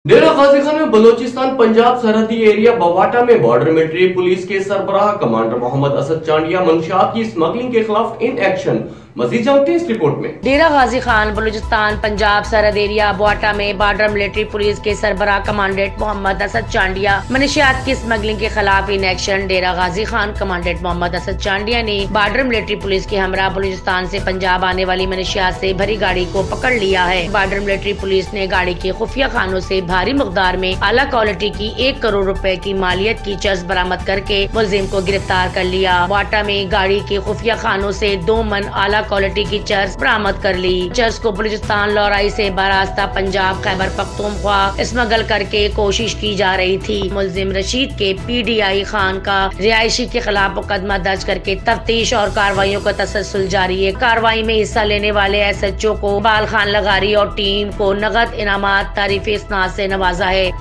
डेरा गाजी खान में बलोचिस्तान पंजाब सरहदी एरिया बवाटा में बॉर्डर मिलिट्री पुलिस के सरबराह कमांडर मोहम्मद असद चांडिया मंशियात की स्मगलिंग के खिलाफ इन एक्शन। मजीद जानते हैं इस रिपोर्ट में। डेरा गाजी खान बलूचिस्तान पंजाब सरहद एरिया बवाटा में बॉर्डर मिलिट्री पुलिस के सरबराह कमांडेंट मोहम्मद असद चांडिया मनशियात की स्मगलिंग के खिलाफ in action. Dera Ghazi Khan commandant Mohammad Asad Chandia ने बॉर्डर मिलिट्री पुलिस के हमरा बलूचिस्तान से पंजाब आने वाली मनशियात से भरी गाड़ी को पकड़ लिया है। बॉर्डर मिलिट्री पुलिस ने गाड़ी के खुफिया खानों से भारी मकदार में आला क्वालिटी की 1 करोड़ रुपए की मालियत की चर्स बरामद करके मुलजिम को गिरफ्तार कर लिया। बवाटा में गाड़ी के खुफिया खानों से 2 मन आला क्वालिटी की चर्स बरामद कर ली। चर्स को बलूचिस्तान लौराई से बरास्ता पंजाब खैबर पख्तूनख्वा स्मगल करके कोशिश की जा रही थी। मुलजिम रशीद के PDI खान का रिहायशी के खिलाफ मुकदमा दर्ज करके तफ्तीश और कार्रवाइयों का तसलसल जारी है। कार्रवाई में हिस्सा लेने वाले SHO को बाल खान लगारी और टीम को नगद इनामात तारीफ इस्नाद से नवाजा है।